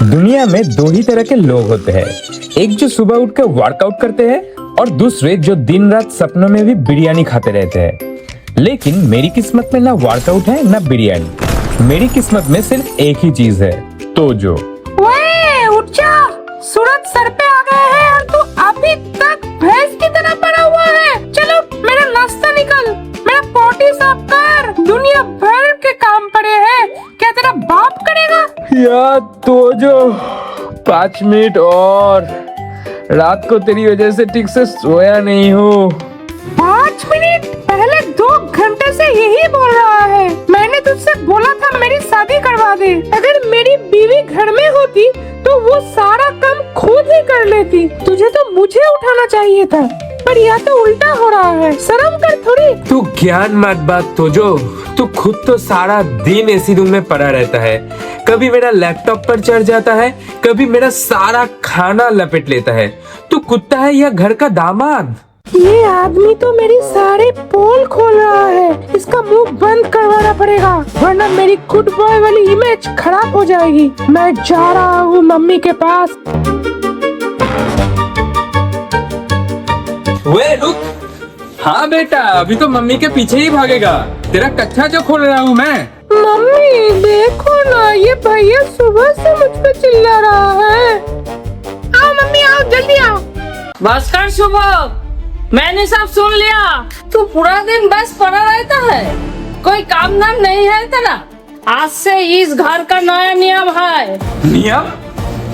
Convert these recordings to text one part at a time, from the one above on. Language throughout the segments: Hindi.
दुनिया में दो ही तरह के लोग होते हैं, एक जो सुबह उठकर वर्कआउट करते हैं और दूसरे जो दिन रात सपनों में भी बिरयानी खाते रहते हैं। लेकिन मेरी किस्मत में ना वर्कआउट है ना बिरयानी, मेरी किस्मत में सिर्फ एक ही चीज है, तोजो। ओए उठ जा, सूरज सर पे आ गया है और तू अभी तक भैंस की तरह पड़ा हुआ है। चलो मेरा नाश्ता निकल, मेरा पोटी साफ कर, दुनिया भर के काम पड़े हैं, क्या तेरा बाप करेगा? यार तोजो 5 मिनट और, रात को तेरी वजह से ठीक से सोया नहीं हूँ। 5 मिनट? पहले 2 घंटे से यही बोल रहा है। मैंने तुझसे बोला था मेरी शादी करवा दे। अगर मेरी बीवी घर में होती तो वो सारा काम खुद ही कर लेती। तुझे तो मुझे उठाना चाहिए था, पर यह तो उल्टा हो रहा है। शर्म कर थोड़ी। तू ज्ञान मत बात तोजो, तू खुद तो सारा दिन एसी रूम में पड़ा रहता है, कभी मेरा लैपटॉप पर चढ़ जाता है, कभी मेरा सारा खाना लपेट लेता है। तू कुत्ता है या घर का दामाद? ये आदमी तो मेरी सारे पोल खोल रहा है, इसका मुंह बंद करवाना पड़ेगा, वरना मेरी गुड बॉय वाली इमेज खराब हो जाएगी। मैं जा रहा हूँ मम्मी के पास। वे रुक। हाँ बेटा, अभी तो मम्मी के पीछे ही भागेगा, तेरा कच्चा जो खोल रहा हूँ मैं। मम्मी देखो ना, ये भैया सुबह से मुझ पे चिल्ला रहा है। आओ मम्मी आओ, जल्दी आओ। बस कर शुभ, मैंने सब सुन लिया। तू पूरा दिन बस पड़ा रहता है, कोई काम धाम नहीं है तेरा। आज से इस घर का नया नियम है। नियम?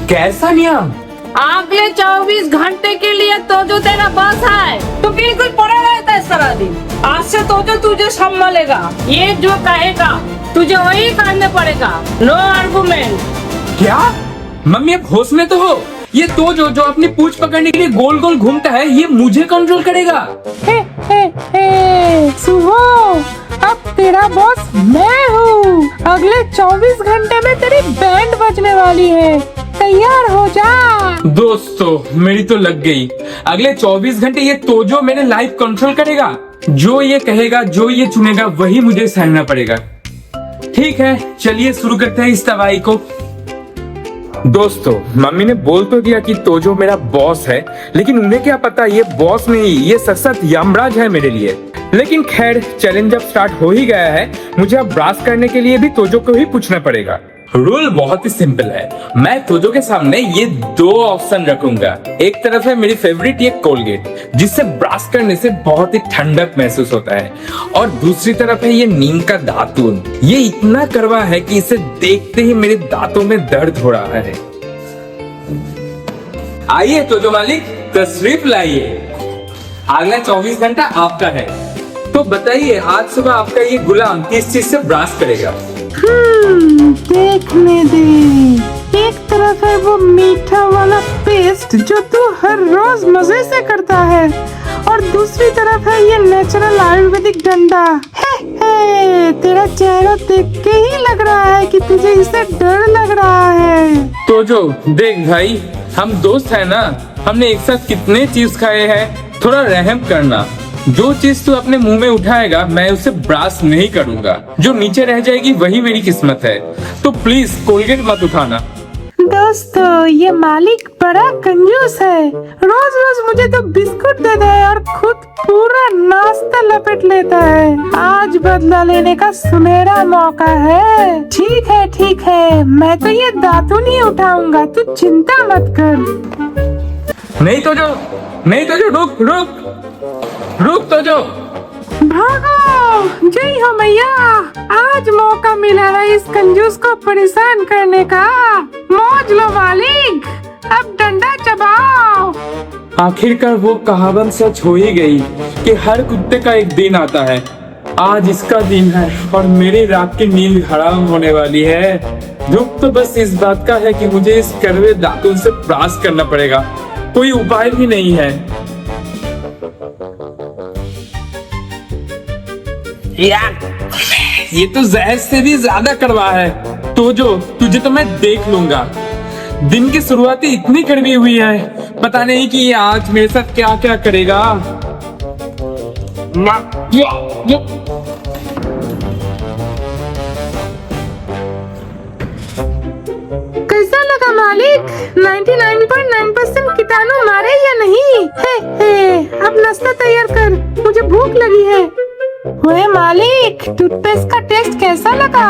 कैसा नियम? अगले 24 घंटे के लिए तो जो तेरा बस है, तो बिल्कुल पड़ा रहता है सारा दिन। आज से तो जो तुझे संभालेगा, ये जो कहेगा तुझे वही करने पड़ेगा, नो आर्गुमेंट। क्या? मम्मी अब होश में तो हो, ये तो जो अपनी पूंछ पकड़ने के लिए गोल गोल घूमता है, ये मुझे कंट्रोल करेगा। सुबह अब तेरा बॉस मैं हूँ। अगले 24 घंटे में तेरी बैंड बजने वाली है, तैयार हो जा। दोस्तों मेरी तो लग गई, अगले 24 घंटे ये तोजो मेरे लाइफ कंट्रोल करेगा। जो ये कहेगा, जो ये चुनेगा, वही मुझे सहना पड़ेगा। ठीक है, चलिए शुरू करते हैं इस दवाई को। दोस्तों मम्मी ने बोल तो दिया कि तोजो मेरा बॉस है, लेकिन उन्हें क्या पता ये बॉस नहीं, ये सशक्त यमराज है मेरे लिए। लेकिन खैर, चैलेंज अब स्टार्ट हो ही गया है, मुझे अब ब्रश करने के लिए भी तोजो को ही पूछना पड़ेगा। रूल बहुत ही सिंपल है, मैं तोजो के सामने ये 2 ऑप्शन रखूंगा। एक तरफ है मेरी फेवरेट ये कोलगेट, जिससे ब्रश करने से बहुत ही ठंडक महसूस होता है, और दूसरी तरफ है ये नीम का दातून। ये इतना कड़वा है कि इसे देखते ही मेरे दांतों में दर्द हो रहा है। आइए तोजो मालिक, तशरीफ लाइए, अगला 24 घंटा आपका है। तो बताइए, आज सुबह आपका ये गुलाम किस चीज से ब्रश करेगा? देखने दे। एक तरफ है वो मीठा वाला पेस्ट जो तू हर रोज मजे से करता है, और दूसरी तरफ है ये नेचुरल आयुर्वेदिक डंडा। तेरा चेहरा देख के ही लग रहा है कि तुझे इससे डर लग रहा है। तोजो देख भाई, हम दोस्त है ना, हमने एक साथ कितने चीज खाए हैं, थोड़ा रहम करना। जो चीज तू अपने मुंह में उठाएगा मैं उसे ब्रश नहीं करूंगा, जो नीचे रह जाएगी वही मेरी किस्मत है। तो प्लीज कोलगेट मत उठाना। दोस्तों ये मालिक बड़ा कंजूस है, रोज रोज मुझे तो बिस्कुट दे दे और खुद पूरा नाश्ता लपेट लेता है। आज बदला लेने का सुनहरा मौका है। ठीक है, मैं तो ये दातून ही उठाऊंगा, तू चिंता मत कर। नहीं तो जो रुक तो जो भागो। जय हो मैया, आज मौका मिला है इस कंजूस को परेशान करने का। मौज लो मालिक, अब डंडा चबाओ। आखिरकार वो कहावत सच हो ही गई कि हर कुत्ते का एक दिन आता है। आज इसका दिन है और मेरी रात की नींद हराम होने वाली है। दुख तो बस इस बात का है कि मुझे इस कड़वे दातुन से ब्रश करना पड़ेगा, कोई उपाय भी नहीं है। यार ये तो जहर से भी ज्यादा कड़वा है। तो जो तुझे तो मैं देख लूंगा। दिन की शुरुआत ही इतनी कड़वी हुई है, पता नहीं कि ये आज मेरे साथ क्या क्या करेगा। 99.9% कीटाणु मारे या नहीं? अब नाश्ता तैयार कर, मुझे भूख लगी है। ओए मालिक, टूथपेस्ट का टेस्ट कैसा लगा?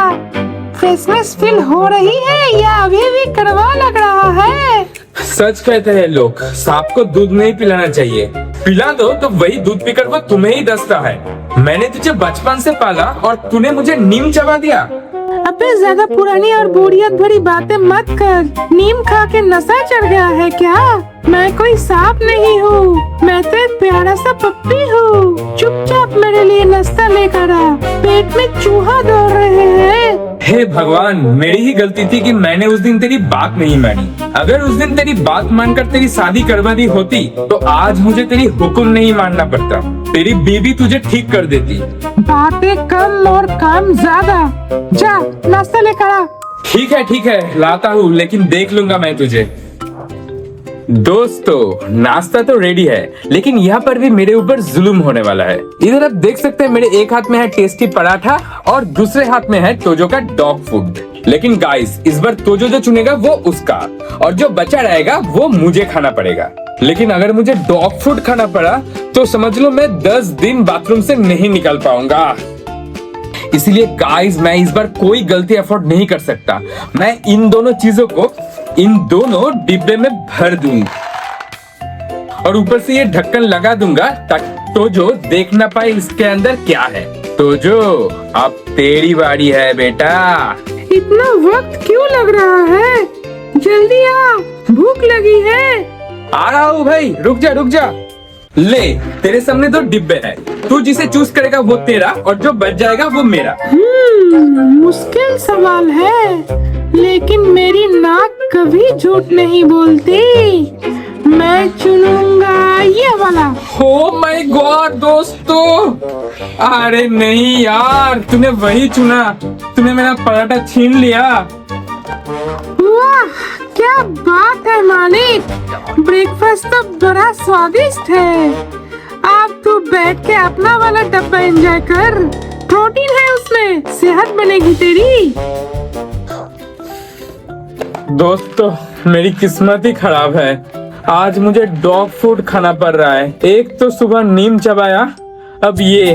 फ्रेशनेस फील हो रही है या अभी भी कड़वा लग रहा है? सच कहते हैं लोग, सांप को दूध नहीं पिलाना चाहिए। पिला दो तो वही दूध पीकर वो तुम्हें ही दसता है। मैंने तुझे बचपन से पाला और तूने मुझे नीम चबा दिया। अबे ज्यादा पुरानी और बोरियत भरी बातें मत कर। नीम खा के नशा चढ़ गया है क्या? मैं कोई सांप नहीं हूँ, मैं तो एक प्यारा सा पप्पी हूँ। चुपचाप मेरे लिए नाश्ता लेकर आ, पेट में चूहा दौड़ रहे हैं। हे भगवान, मेरी ही गलती थी कि मैंने उस दिन तेरी बात नहीं मानी। अगर उस दिन तेरी बात मानकर तेरी शादी करवा दी होती तो आज मुझे तेरी हुक्म नहीं मानना पड़ता। तेरी बीवी तुझे ठीक कर देती। बातें कम और काम ज्यादा। जा नाश्ता लेकर आ। ठीक है लाता हूँ, लेकिन देख लूंगा मैं तुझे। दोस्तों, नाश्ता तो रेडी है, लेकिन यहाँ पर भी मेरे ऊपर जुल्म होने वाला है। इधर आप देख सकते हैं मेरे एक हाथ में है टेस्टी पराठा और दूसरे हाथ में है तोजो का डॉग फूड। लेकिन गाइस, इस बार तोजो जो चुनेगा वो उसका और जो बचा रहेगा वो मुझे खाना पड़ेगा। लेकिन अगर मुझे डॉग फूड खाना पड़ा तो समझ लो मैं 10 दिन बाथरूम से नहीं निकल पाऊंगा। इसलिए गाइस, मैं इस बार कोई गलती अफोर्ड नहीं कर सकता। मैं इन दोनों चीजों को इन दोनों डिब्बे में भर दूंगा और ऊपर से ये ढक्कन लगा दूंगा ताकि तोजो देख ना पाए इसके अंदर क्या है। तोजो, अब तेरी बारी है बेटा। इतना वक्त क्यों लग रहा है? जल्दी आ, भूख लगी है। आ रहा हूँ भाई, रुक जा। ले, तेरे सामने 2 डिब्बे हैं। तू जिसे चूज करेगा वो तेरा और जो बच जाएगा वो मेरा। मुश्किल सवाल है, लेकिन मेरी नाक कभी झूठ नहीं बोलती। मैं चुनूंगा ये वाला। ओ माय गॉड दोस्तों, अरे नहीं यार, तूने वही चुना। तूने मेरा पराठा छीन लिया। वाह, क्या बात है मालिक, ब्रेकफास्ट तो बड़ा स्वादिष्ट है। अब तू बैठ के अपना वाला डब्बा एंजॉय कर, प्रोटीन है उसमें, सेहत बनेगी तेरी। दोस्तों, मेरी किस्मत ही खराब है। आज मुझे डॉग फूड खाना पड़ रहा है। एक तो सुबह नीम चबाया, अब ये।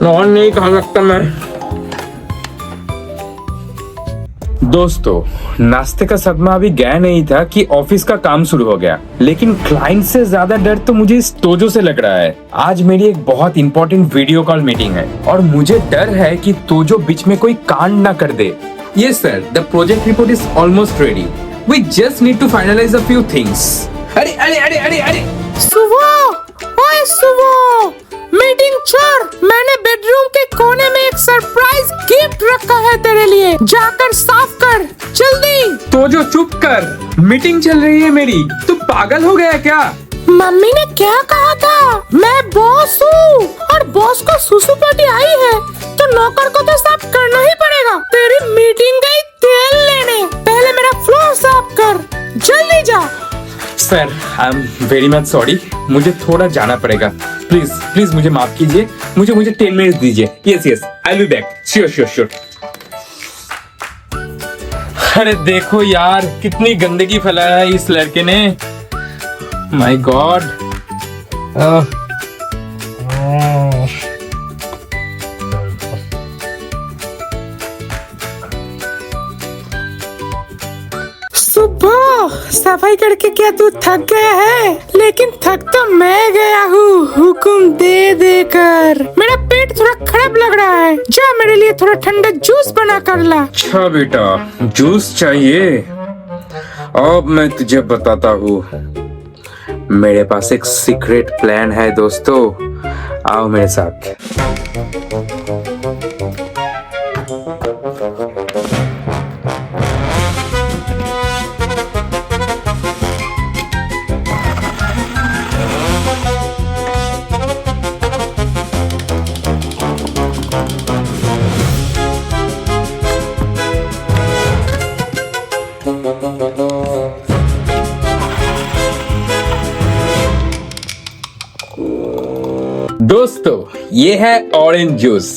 और नहीं खा सकता मैं। दोस्तों, नाश्ते का सदमा अभी गया नहीं था कि ऑफिस का काम शुरू हो गया। लेकिन क्लाइंट से ज्यादा डर तो मुझे इस तोजो से लग रहा है। आज मेरी एक बहुत इंपॉर्टेंट वीडियो कॉल मीटिंग है और मुझे डर है कि तोजो बीच में कोई कांड ना कर दे। Yes sir, the project report is almost ready. We just need to finalize a few things. अरे सुबह मीटिंग छोड़, मैंने बेडरूम के कोने में एक सरप्राइज गिफ्ट रखा है तेरे लिए। जाकर साफ कर जल्दी। तोजो चुप कर, मीटिंग चल रही है मेरी। तू पागल हो गया क्या? मम्मी ने क्या कहा था? मैं बॉस हूँ और बॉस को सुसु पार्टी आई है तो नौकर को तो साफ करना ही पड़ेगा। तेरी मीटिंग गई तेल लेने, पहले मेरा फ्लोर साफ कर, जल्दी जा। Sir, I am very much sorry, मुझे थोड़ा जाना पड़ेगा। प्लीज मुझे माफ कीजिए। मुझे 10 मिनट दीजिए। Yes I will be back. Sure. अरे देखो यार, कितनी गंदगी फैलाया है इस लड़के ने। My God. सुबह सफाई करके क्या तू थक गया है? लेकिन थक तो मैं गया हूँ हुक्म दे देकर। मेरा पेट थोड़ा खराब लग रहा है, जा मेरे लिए थोड़ा ठंडा जूस बना कर ला। अच्छा बेटा, जूस चाहिए? अब मैं तुझे बताता हूँ। मेरे पास एक सीक्रेट प्लान है दोस्तों, आओ मेरे साथ। दोस्तों ये है ऑरेंज जूस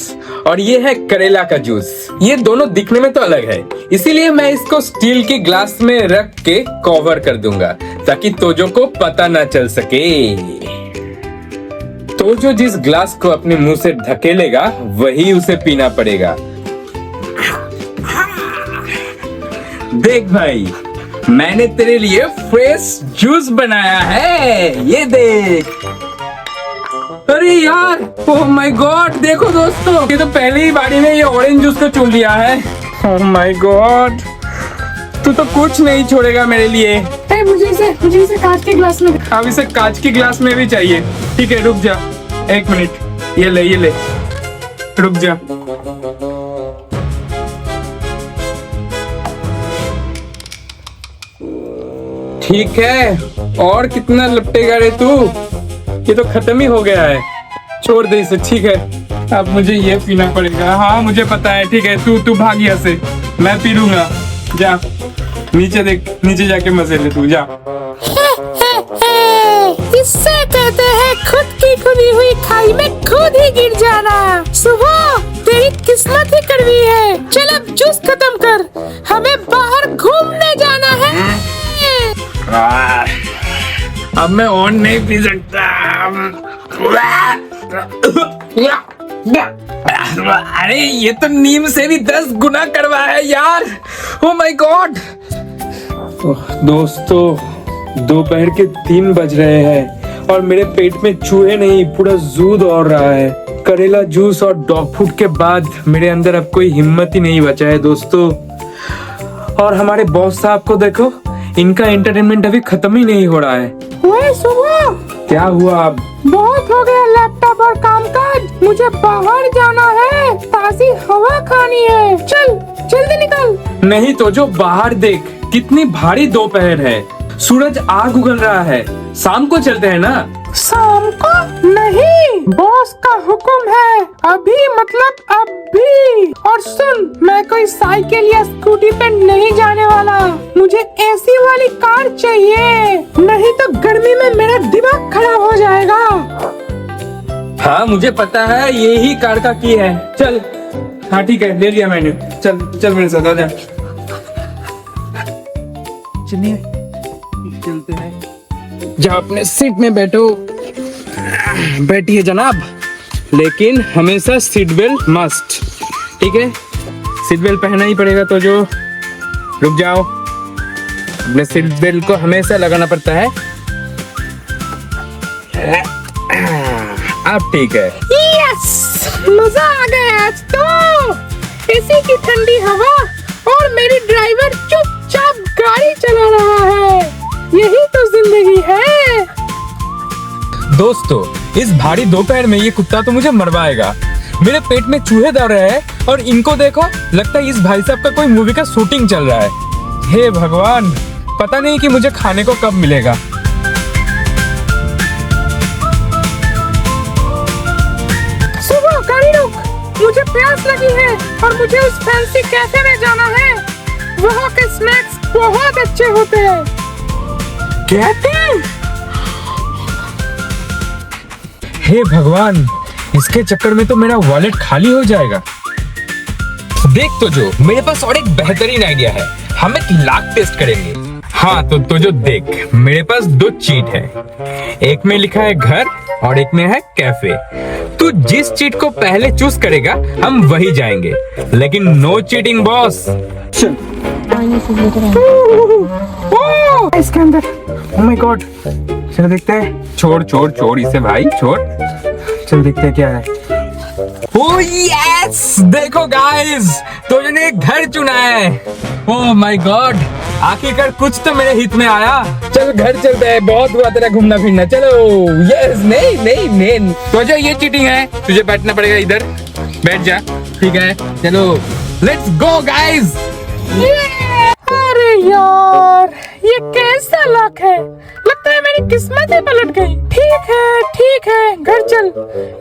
और ये है करेला का जूस। ये दोनों दिखने में तो अलग है, इसीलिए मैं इसको स्टील की ग्लास में रख के कवर कर दूंगा ताकि तोजो को पता ना चल सके। तोजो जिस ग्लास को अपने मुंह से ढकेलेगा वही उसे पीना पड़ेगा। देख भाई, मैंने तेरे लिए फ्रेश जूस बनाया है, ये देख। अरे यार, ओह माय गॉड, देखो दोस्तों, ये तो पहली ही बारी में ये ऑरेंज जूस को चुन लिया है। ओह माय गॉड, तू तो कुछ नहीं छोड़ेगा मेरे लिए। मुझे इसे कांच के ग्लास में। अब इसे कांच की ग्लास में भी चाहिए। ठीक है, रुक जा 1 मिनट, ये ले, रुक जा। ठीक है, और कितना लपटेगा रे तू? ये तो खत्म ही हो गया है, छोड़ दे इसे। ठीक है, अब मुझे ये पीना पड़ेगा। हाँ मुझे पता है। ठीक है, तू भाग यहाँ से, मैं पी लूंगा। जा नीचे देख, नीचे जाके मजे ले तू, जा। इससे कहते हैं खुद की खुदी हुई खाई में खुद ही गिर जाना। सुबह तेरी किस्मत ही कड़वी है। चल अब जूस खत्म कर, हमें बाहर घूमने जाना है। अब मैं और नहीं पी सकता। अरे ये तो नीम से भी 10 गुना करवा है यार। Oh my God. दोस्तों दोपहर के 3 बज रहे हैं और मेरे पेट में चूहे नहीं, पूरा जू दौड़ रहा है। करेला जूस और डॉग फूड के बाद मेरे अंदर अब कोई हिम्मत ही नहीं बचा है दोस्तों। और हमारे बॉस साहब को देखो, इनका एंटरटेनमेंट अभी खत्म ही नहीं हो रहा है। ओए सुबह, क्या हुआ? अब बहुत हो गया लैपटॉप और कामकाज, मुझे बाहर जाना है, ताजी हवा खानी है। चल जल्दी निकल। नहीं तो जो बाहर देख, कितनी भारी दोपहर है, सूरज आग उगल रहा है। शाम को चलते हैं ना? शाम को नहीं, बॉस का हुक्म है, अभी मतलब अभी। और सुन, मैं कोई साइकिल या स्कूटी पे नहीं जाने वाला, मुझे एसी वाली कार चाहिए, नहीं तो गर्मी में मेरा दिमाग खराब हो जाएगा। हाँ मुझे पता है, यही कार का की है। चल। हाँ ठीक है, ले लिया मैंने। चल मेरे साथ आ जा। चलिए चलते हैं। जा अपने सीट में बैठो। बैठिए जनाब, लेकिन हमेशा सीट बेल्ट मस्ट। ठीक है, सीट बेल्ट पहनना ही पड़ेगा। तो जो रुक जाओ, अपने सीट बेल्ट को हमेशा लगाना पड़ता है। अब ठीक है। यस, मजा आ गया आज तो। एसी की ठंडी हवा और मेरी ड्राइवर चुपचाप गाड़ी चला रहा है, यही तो जिंदगी है। दोस्तों इस भारी दोपहर में ये कुत्ता तो मुझे मरवाएगा। मेरे पेट में चूहे दौड़ रहे हैं और इनको देखो, लगता है इस भाई साहब का कोई मूवी का शूटिंग चल रहा है। हे भगवान, पता नहीं कि मुझे खाने को कब मिलेगा। सुबह गाड़ी रोक, मुझे प्यास लगी है और मुझे उस फैंसी कैफे में जाना है। वहाँ के स्नैक्स बहुत अच्छे होते हैं। कैफे? हे भगवान, इसके चक्कर में तो मेरा वॉलेट खाली हो जाएगा। देख तो जो, मेरे पास और एक बेहतरीन आइडिया है। हम एक लाख टेस्ट करेंगे। हाँ तो जो देख, मेरे पास 2 चीट है। एक में लिखा है घर और एक में है कैफे। तू जिस चीट को पहले चूज करेगा हम वही जाएंगे, लेकिन नो चीटिंग बॉस। चल। इसके अंदर। ओह माय गॉड, चल देखते हैं। छोड़ इसे भाई, छोड़। चल देखते हैं क्या है। ओह यस, देखो गाइस, तो ने एक घर चुना है। ओह माय गॉड, आखिरकार कुछ तो मेरे हित में आया। चल घर चलते हैं, बहुत हुआ तेरा घूमना फिरना। चलो। यस, नहीं तो जो ये चीटिंग है, तुझे बैठना पड़ेगा इधर। बैठ जा। ठीक है, चलो लेट्स गो गाइस। अरे यार, ये कैसा लक है, लगता है मेरी किस्मत ही पलट गई। ठीक है, घर चल,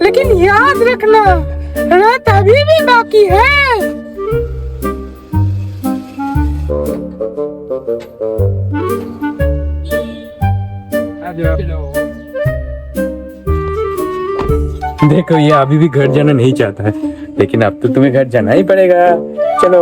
लेकिन याद रखना रात अभी भी बाकी है। देखो ये अभी भी घर जाना नहीं चाहता है, लेकिन अब तो तुम्हें घर जाना ही पड़ेगा। चलो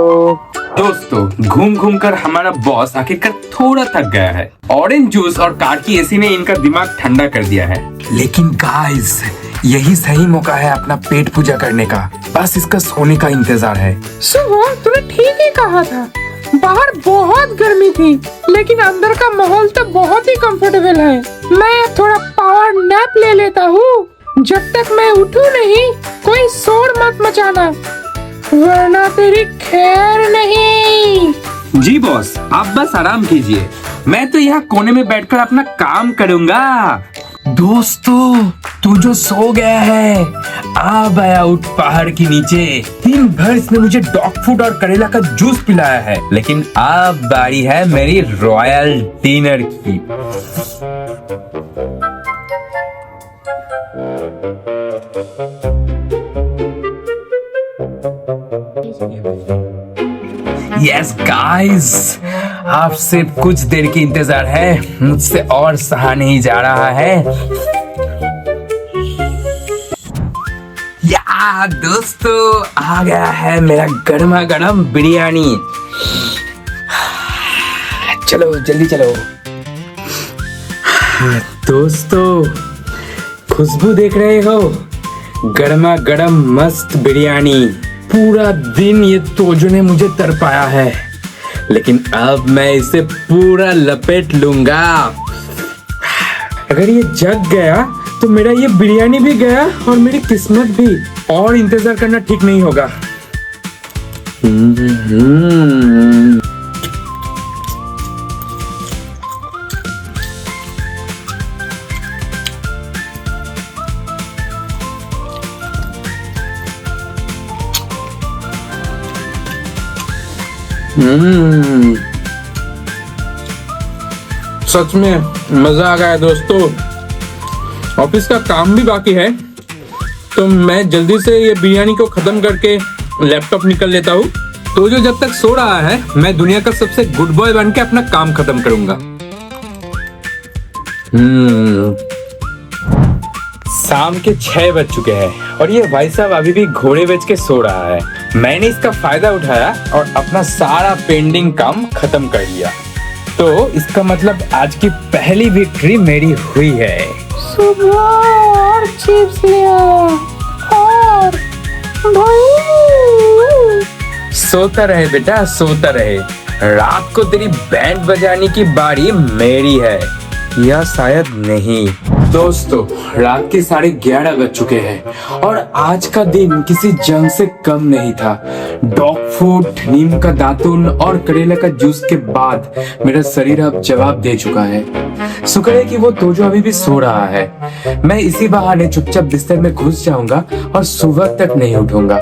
दोस्तों, घूम घूम कर हमारा बॉस आखिरकार थोड़ा थक गया है। ऑरेंज जूस और कार की एसी ने इनका दिमाग ठंडा कर दिया है। लेकिन गाइस, यही सही मौका है अपना पेट पूजा करने का। बस इसका सोने का इंतजार है। सुबह तूने ठीक ही कहा था, बाहर बहुत गर्मी थी, लेकिन अंदर का माहौल तो बहुत ही कंफर्टेबल है। मैं थोड़ा पावर नैप ले लेता हूँ। जब तक मैं उठूं नहीं, कोई शोर मत मचाना, वरना तेरी खैर नहीं। जी बॉस, आप बस आराम कीजिए, मैं तो यहाँ कोने में बैठकर अपना काम करूंगा। दोस्तों, तू जो सो गया है, अब आया उठ पहाड़ के नीचे। दिन भर इसने मुझे डॉग फूड और करेला का जूस पिलाया है, लेकिन अब बारी है मेरी रॉयल डिनर की। यस गाइस, आपसे कुछ देर की इंतजार है, मुझसे और सहा नहीं जा रहा है। या दोस्तों, आ गया है मेरा गर्मा गर्म बिरयानी। चलो जल्दी चलो। दोस्तों, खुशबू देख रहे हो, गर्मा गर्म मस्त बिरयानी। पूरा दिन ये तोजो ने मुझे तरपाया है, लेकिन अब मैं इसे पूरा लपेट लूंगा। अगर ये जग गया तो मेरा ये बिरयानी भी गया और मेरी किस्मत भी। और इंतजार करना ठीक नहीं होगा। सच में मजा आ गया दोस्तों। ऑफिस का काम भी बाकी है, तो मैं जल्दी से ये बिरयानी को खत्म करके लैपटॉप निकल लेता हूँ। तो जो जब तक सो रहा है, मैं दुनिया का सबसे गुड बॉय बन के अपना काम खत्म करूंगा। शाम के 6 बज चुके हैं और ये भाई साहब अभी भी घोड़े बेच के सो रहा है। मैंने इसका फायदा उठाया और अपना सारा पेंडिंग काम खत्म कर लिया। तो इसका मतलब आज की पहली विक्ट्री मेरी हुई है। सुबह और चिप्स ले आया और भाई। सोता रहे बेटा, सोता रहे। रात को तेरी बैंड बजाने की बारी मेरी है, या शायद नहीं। दोस्तों, रात के 11:30 बज चुके हैं और आज का दिन किसी जंग से कम नहीं था। डॉग फूड, नीम का दातुन और करेला का जूस के बाद मेरा शरीर अब जवाब दे चुका है। शुक्र है कि वो तोजो अभी भी सो रहा है। मैं इसी बहाने चुपचाप बिस्तर में घुस जाऊंगा और सुबह तक नहीं उठूंगा।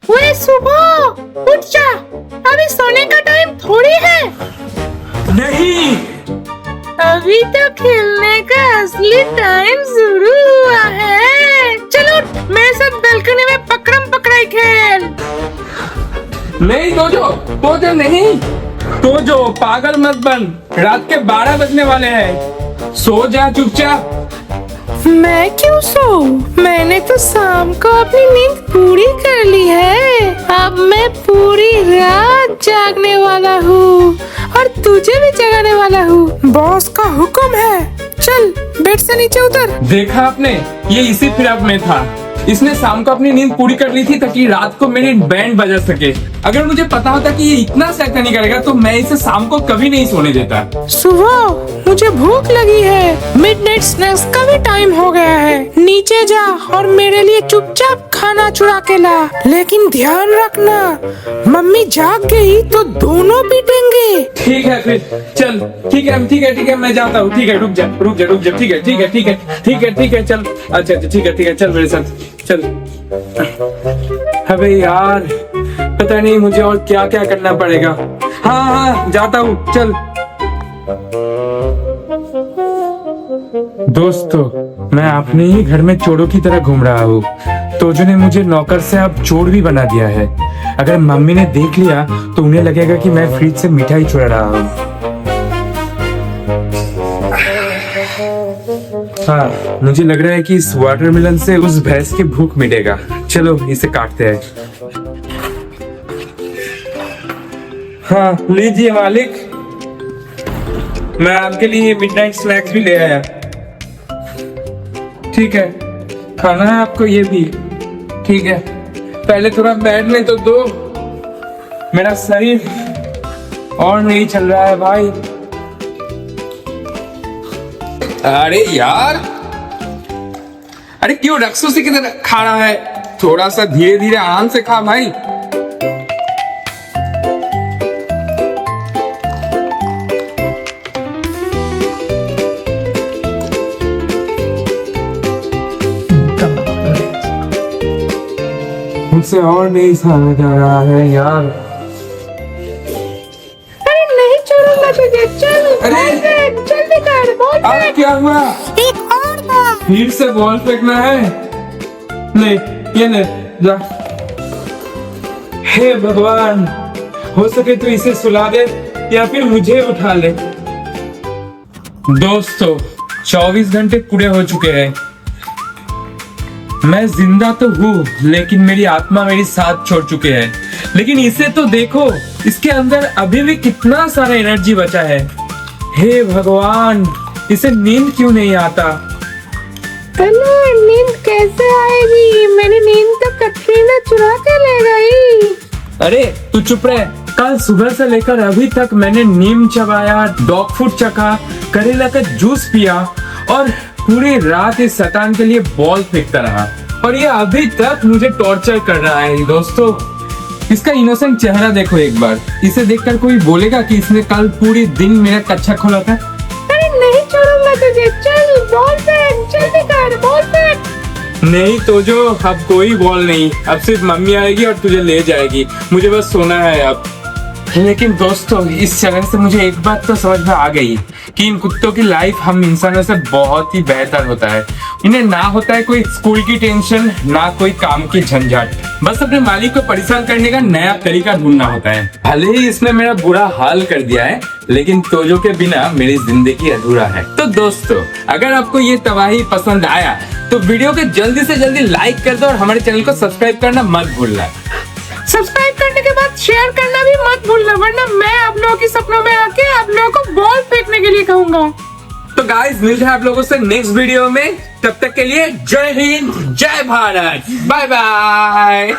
वे सुबह, उठ जा, अभी सोने का टाइम थोड़ी है। नहीं, अभी तो खेलने का असली टाइम शुरू हुआ है। चलो मेरे साथ बालकनी में पकड़म पकड़ाई खेल। नहीं तोजो, तोजो नहीं। तोजो, पागल मत बन, रात के 12 बजने वाले हैं। सो जा चुपचाप। मैं क्यों सोऊं? मैंने तो शाम को अपनी नींद पूरी कर ली है। अब मैं पूरी रात जागने वाला हूँ और तुझे भी जगाने वाला हूँ। बॉस का हुक्म है। चल बेड से नीचे उतर। देखा आपने, ये इसी फिराक में था। इसने शाम को अपनी नींद पूरी कर ली थी ताकि रात को मेरी बैंड बजा सके। अगर मुझे पता होता कि ये इतना शैतानी करेगा तो मैं इसे शाम को कभी नहीं सोने देता। सुबह मुझे भूख लगी है। मिडनाइट स्नैक्स का भी टाइम हो गया है। नीचे जा और मेरे लिए चुपचाप खाना चुरा के ला। लेकिन ध्यान रखना, मम्मी जाग गई तो दोनों पीटेंगे। ठीक है फिर, चल। ठीक है, मैं जाता हूँ। ठीक है, रुक जा। ठीक है, चल। अच्छा, ठीक है, चल मेरे साथ चल। अबे यार, पता नहीं मुझे और क्या क्या करना पड़ेगा। हाँ हाँ जाता हूँ, चल। दोस्तों, मैं अपने ही घर में चोरों की तरह घूम रहा हूँ। तोजो ने मुझे नौकर से अब चोर भी बना दिया है। अगर मम्मी ने देख लिया तो उन्हें लगेगा कि मैं फ्रिज से मिठाई चुरा रहा हूँ। हाँ, मुझे लग रहा है कि इस वाटरमेलन से उस भैंस की भूख मिटेगा। चलो इसे काटते हैं। हाँ लीजिए मालिक, मैं आपके लिए मिडनाइट स्नैक्स भी ले आया। ठीक है, खाना है आपको ये भी? ठीक है, पहले थोड़ा बैठने तो दो, मेरा शरीर और नहीं चल रहा है भाई। अरे यार, अरे क्यों राक्षसी की तरह खा रहा है? थोड़ा सा धीरे धीरे आराम से खा भाई। मुझसे और नहीं सहा जा रहा है यार। अरे नहीं छोड़ूंगा तुझे, चल। अरे! जल्दी कर, बॉल अब फेंक। क्या हुआ? एक और था। फिर से बॉल फेंकना है? नहीं, ये नहीं, जा। हे भगवान, हो सके तो इसे सुला दे या फिर मुझे उठा ले। दोस्तों, 24 घंटे पूरे हो चुके हैं। मैं जिंदा तो हूँ, लेकिन मेरी आत्मा मेरी साथ छोड़ चुके हैं। लेकिन इसे तो देखो, इसके अंदर अभी भी कितना सारा एनर्जी बचा है। हे भगवान, इसे नींद क्यों नहीं आता? हेलो, नींद कैसे आएगी? मेरी नींद तो कटरीना चुरा के ले गई। अरे तू चुप रहे। कल सुबह से लेकर अभी तक मैंने नीम चबाया, डॉग फूड चखा, करेला का जूस पिया और पूरी रात इस शैतान के लिए बॉल फेंकता रहा, और ये अभी तक मुझे टॉर्चर कर रहा है। दोस्तों, इसका इनोसेंट चेहरा देखो एक बार। इसे देखकर कोई बोलेगा कि इसने कल पूरी दिन मेरा कच्चा खोला था? अरे नहीं छोड़ूंगा तुझे, चल बॉल फेंक, जल्दी कर, बॉल फेंक। नहीं तो जो अब कोई बॉल नहीं, अब सिर्फ मम्मी आएगी और तुझे ले जाएगी। मुझे बस सोना है अब। लेकिन दोस्तों, इस चैलेंज से मुझे एक बात तो समझ में आ गई कि इन कुत्तों की लाइफ हम इंसानों से बहुत ही बेहतर होता है। इन्हें ना होता है कोई स्कूल की टेंशन, ना कोई काम की झंझट। बस अपने मालिक को परेशान करने का नया तरीका ढूंढना होता है। भले ही इसने मेरा बुरा हाल कर दिया है, लेकिन तोजो के बिना मेरी जिंदगी अधूरा है। तो दोस्तों, अगर आपको ये तबाही पसंद आया तो वीडियो को जल्दी से जल्दी लाइक कर दो और हमारे चैनल को सब्सक्राइब करना मत भूलना। सब्सक्राइब करने के बाद शेयर करना भी मत भूलना, वरना मैं आप लोगों के सपनों में आके आप लोगों को बॉल फेंकने के लिए कहूंगा। तो गाइस, मिलते हैं आप लोगों से नेक्स्ट वीडियो में। तब तक के लिए जय हिंद, जय भारत, बाय बाय।